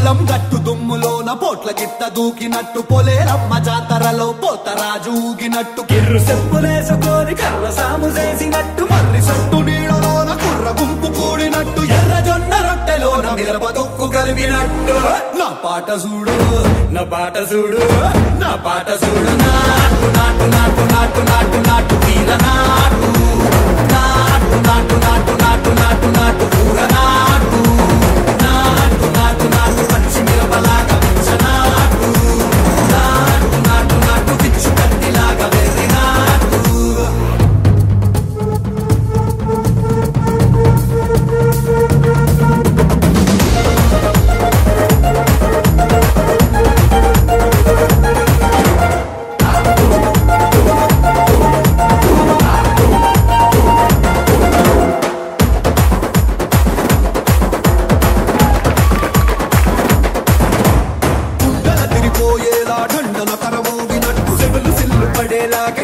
పొలం గట్టు దుమ్ములోన పోట్ల గిట్ట దూకినట్టు పొలేరమ్మ జాతరలో పోతరాజు ఊగినట్టు కిర్రు చెప్పులేసుకొని కర్ర సాము చేసినట్టు మర్రి సొట్టు నీడలోన కుర్ర గుంపు కూడినట్టు ఎర్ర జొన్న రొట్టెలోన మిరప తొక్కు కలిపినట్టు నా పాట చూడు నా పాట చూడు నా పాట చూడు నాటు నాటు నాటు నాటు నాటు నాటు వీర నాటు నాటు నాటు నాటు నాటు నాటు నాటు పూర నాటు నాటు నాటు నాటు పచ్చి మిరపలాగా పిచ్చ నాటు నాటు నాటు నాటు పిచ్చు కత్తిలాగా వెర్రి నాటు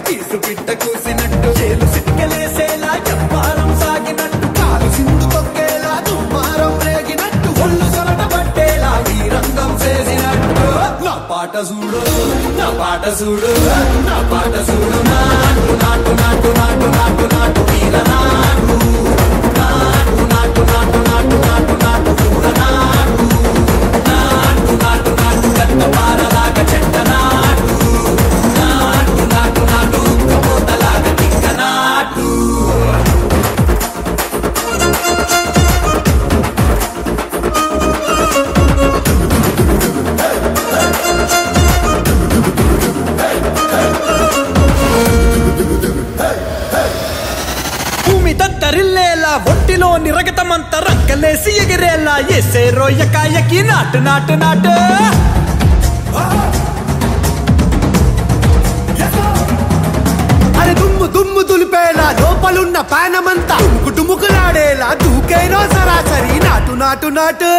కీసు పిట్ట కూసినట్టు చేలు సిక్కలేసేలా చెప్పారం సాగినట్టు కాలు సింధు తొక్కేలా దుమ్మారం రేగినట్టు ఒళ్ళు సొరట పట్టేలా ఈ రంగం చేసినట్టు నా పాట చూడు నా పాట చూడు నా పాట చూడు నాటు నాటు నాటు నాటు నాటు నాటు వీర నాటు నాటు నాటు నాటు నాటు నాటు నాటు పూర నాటు నాటు నాటు నాటు గట్ట పారలాగా చెట్ట నాటు నాటు నాటు నాటు కబోతలాగా తిక్క నాటు భూమి దద్దరిల్లేలా ఒంటిలోని రగతమంతా రక్కలేసి ఎగిరేలా ఎసే రోయకాయకి నాటు నాటు నాటు అరే దుమ్ము దుమ్ము దులిపేలా లోపలున్న పానమంతా డుముకులాడేలా దూకేనో సరాసరి నాటు నాటు నాటు